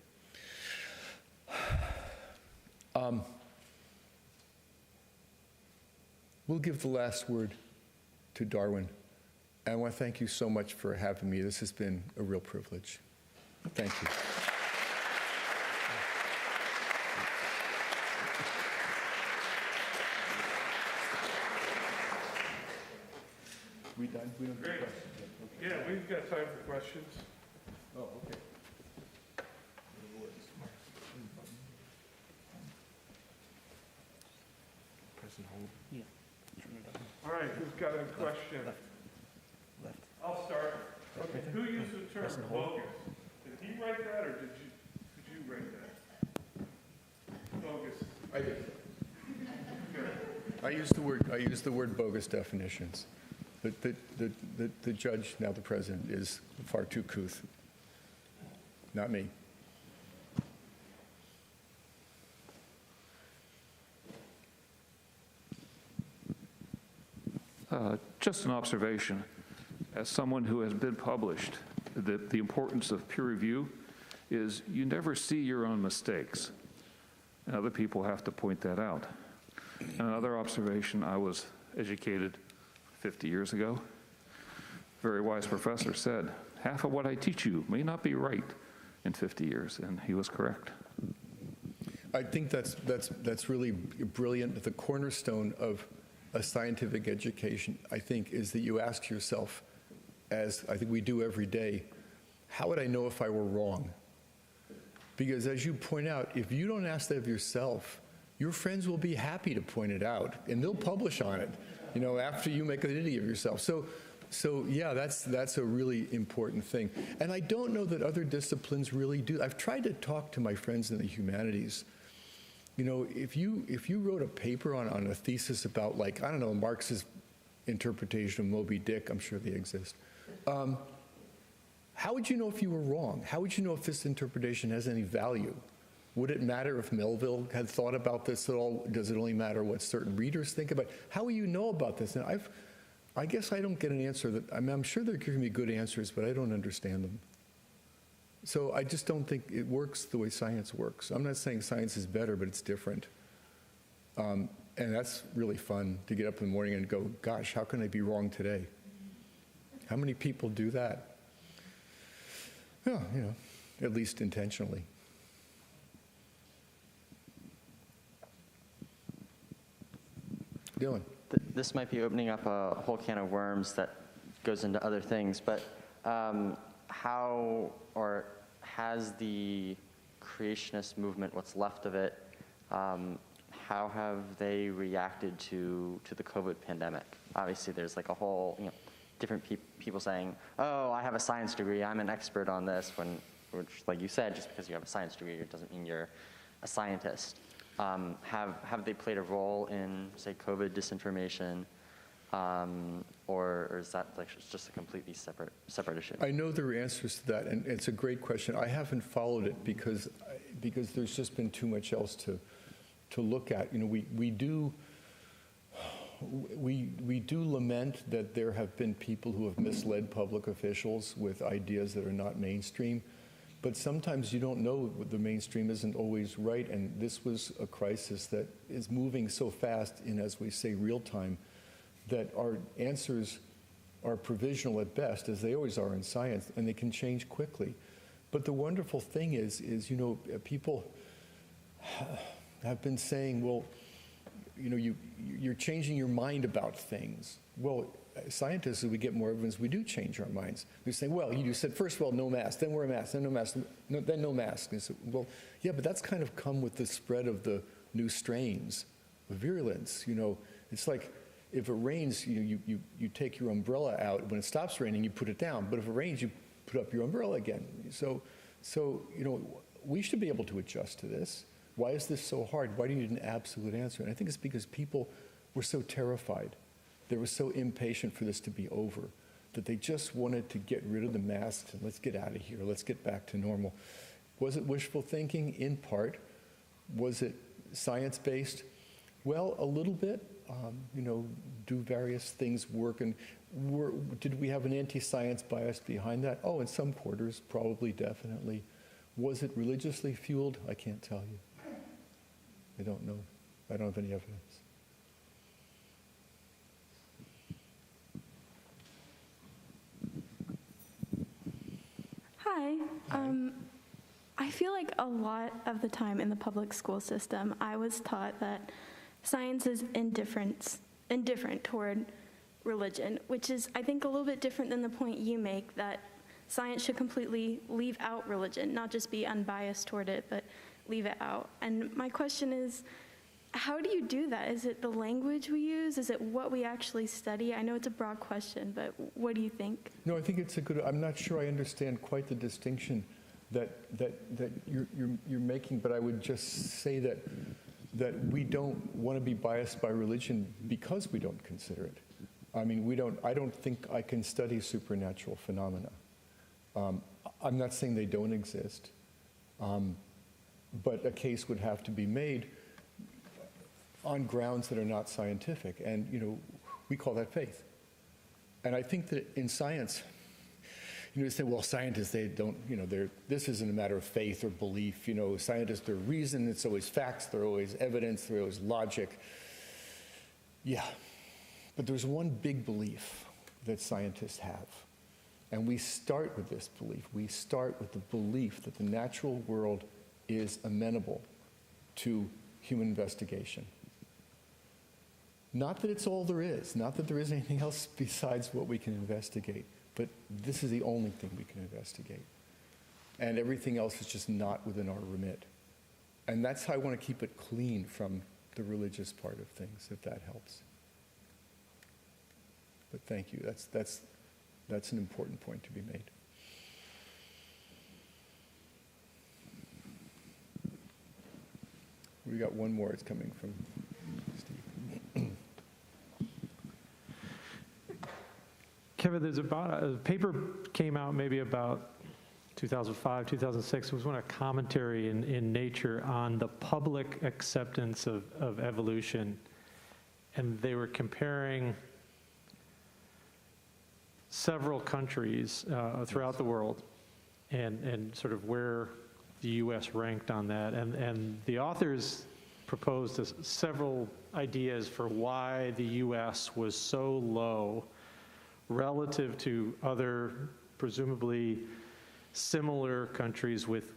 We'll give the last word to Darwin. And I want to thank you so much for having me. This has been a real privilege. Thank you. We done? We don't have questions yet. Okay. Yeah, we've got time for questions. Oh, okay. Press and hold. Yeah. All right, who's got a question? Left. I'll start. Okay, who used the term bogus? Did he write that, or did you write that? Bogus. I did. Good. I use the word bogus definitions. The judge, now the president, is far too couth. Not me. Just an observation. As someone who has been published, the importance of peer review is you never see your own mistakes. And other people have to point that out. And another observation, I was educated 50 years ago. A very wise professor said, half of what I teach you may not be right in 50 years, and he was correct. I think that's really brilliant. The cornerstone of a scientific education, I think, is that you ask yourself, as I think we do every day, how would I know if I were wrong? Because as you point out, if you don't ask that of yourself, your friends will be happy to point it out, and they'll publish on it, after you make an idiot of yourself. So So yeah, that's a really important thing. And I don't know that other disciplines really do. I've tried to talk to my friends in the humanities. You know, if you wrote a paper on a thesis about, like, I don't know, Marx's interpretation of Moby Dick, I'm sure they exist. How would you know if you were wrong? How would you know if this interpretation has any value? Would it matter if Melville had thought about this at all? Does it only matter what certain readers think about it? How will you know about this? And I guess I don't get an answer that, I mean, I'm sure they're giving me good answers, but I don't understand them. So I just don't think it works the way science works. I'm not saying science is better, but it's different. And that's really fun, to get up in the morning and go, gosh, how can I be wrong today? How many people do that? Yeah, you know, at least intentionally. Dylan. This might be opening up a whole can of worms that goes into other things, but how, or has the creationist movement, what's left of it, how have they reacted to the COVID pandemic? Obviously, there's like a whole, you know, different people saying, oh, I have a science degree, I'm an expert on this, which, like you said, just because you have a science degree, it doesn't mean you're a scientist. Have they played a role in, say, COVID disinformation, or is that like just a completely separate issue? I know there are answers to that, and it's a great question. I haven't followed it because there's just been too much else to look at. You know, we do lament that there have been people who have misled public officials with ideas that are not mainstream. But sometimes you don't know, the mainstream isn't always right, and this was a crisis that is moving so fast in, as we say, real time, that our answers are provisional at best, as they always are in science, and they can change quickly. But the wonderful thing is you know, people have been saying, well, you know, you're changing your mind about things. Well, scientists, as we get more evidence, we do change our minds. They're saying, well, you said, first of all, no mask, then wear a mask, then no mask, then no mask. And so, well, yeah, but that's kind of come with the spread of the new strains of virulence. You know, it's like if it rains, you take your umbrella out. When it stops raining, you put it down. But if it rains, you put up your umbrella again. So you know, we should be able to adjust to this. Why is this so hard? Why do you need an absolute answer? And I think it's because people were so terrified. They were so impatient for this to be over that they just wanted to get rid of the masks and let's get out of here. Let's get back to normal. Was it wishful thinking? In part. Was it science-based? Well, a little bit. You know, do various things work? And did we have an anti-science bias behind that? Oh, in some quarters, probably, definitely. Was it religiously fueled? I can't tell you. I don't know. I don't have any evidence. Hi. I feel like a lot of the time in the public school system, I was taught that science is indifferent toward religion, which is, I think, a little bit different than the point you make, that science should completely leave out religion, not just be unbiased toward it, but leave it out. And my question is, how do you do that? Is it the language we use? Is it what we actually study? I know it's a broad question, but what do you think? No, I think it's a good, I'm not sure I understand quite the distinction that you're making, but I would just say that we don't want to be biased by religion because we don't consider it. I mean, I don't think I can study supernatural phenomena. I'm not saying they don't exist, but a case would have to be made on grounds that are not scientific, and you know, we call that faith. And I think that in science, you know, they say, well, scientists, they don't, you know, this isn't a matter of faith or belief. You know, scientists, they're reason, it's always facts, they're always evidence, they're always logic. Yeah, but there's one big belief that scientists have, and we start with this belief. We start with the belief that the natural world is amenable to human investigation. Not that it's all there is, not that there is anything else besides what we can investigate, but this is the only thing we can investigate. And everything else is just not within our remit. And that's how I want to keep it clean from the religious part of things, if that helps. But thank you. That's an important point to be made. We got one more. It's coming from Steve. Kevin, there's about a paper came out maybe about 2005, 2006. It was one, a commentary in Nature on the public acceptance of evolution. And they were comparing several countries throughout the world and sort of where the U.S. ranked on that. And the authors proposed several ideas for why the U.S. was so low relative to other presumably similar countries with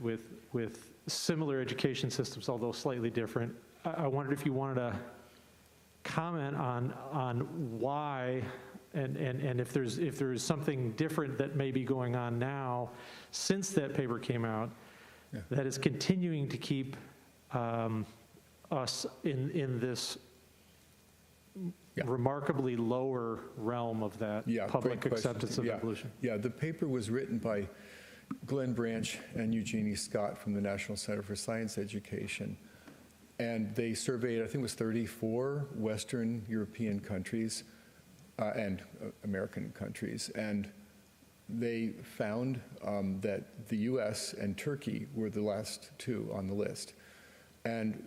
similar education systems, although slightly different. I wondered if you wanted to comment on why and if there's something different that may be going on now since that paper came out that is continuing to keep us in this remarkably lower realm of that public acceptance of evolution. Yeah, the paper was written by Glenn Branch and Eugenie Scott from the National Center for Science Education. And they surveyed, I think it was 34 Western European countries and American countries. And they found that the US and Turkey were the last two on the list. And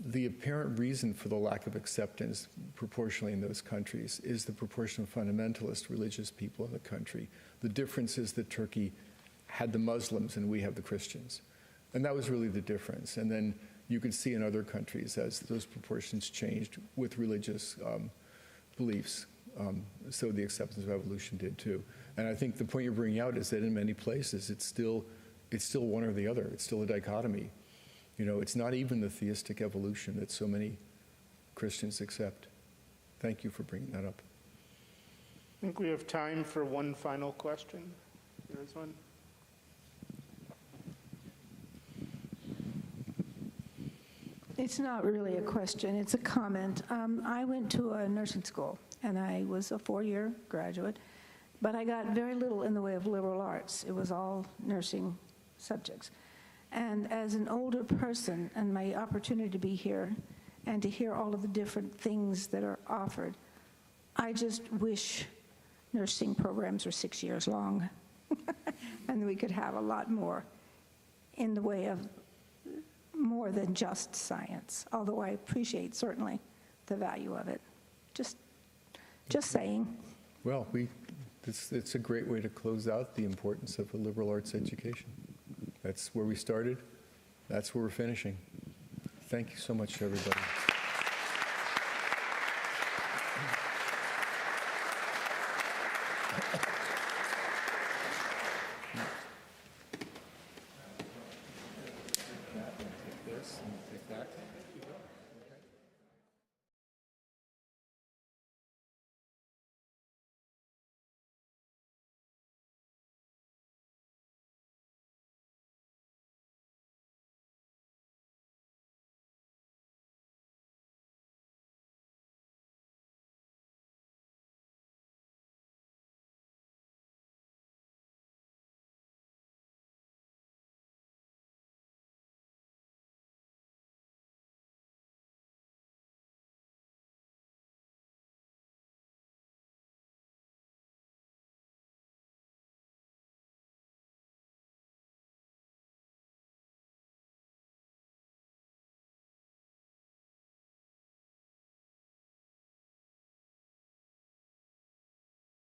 the apparent reason for the lack of acceptance proportionally in those countries is the proportion of fundamentalist religious people in the country. The difference is that Turkey had the Muslims and we have the Christians. And that was really the difference. And then you could see in other countries as those proportions changed with religious beliefs. So the acceptance of evolution did too. And I think the point you're bringing out is that in many places it's still one or the other. It's still a dichotomy. You know, it's not even the theistic evolution that so many Christians accept. Thank you for bringing that up. I think we have time for one final question. There's one. It's not really a question, it's a comment. I went to a nursing school, and I was a 4-year graduate, but I got very little in the way of liberal arts. It was all nursing subjects. And as an older person, and my opportunity to be here, and to hear all of the different things that are offered, I just wish nursing programs were 6 years long, and we could have a lot more in the way of more than just science, although I appreciate certainly the value of it. Just saying. Well, it's a great way to close out the importance of a liberal arts education. That's where we started. That's where we're finishing. Thank you so much to everybody.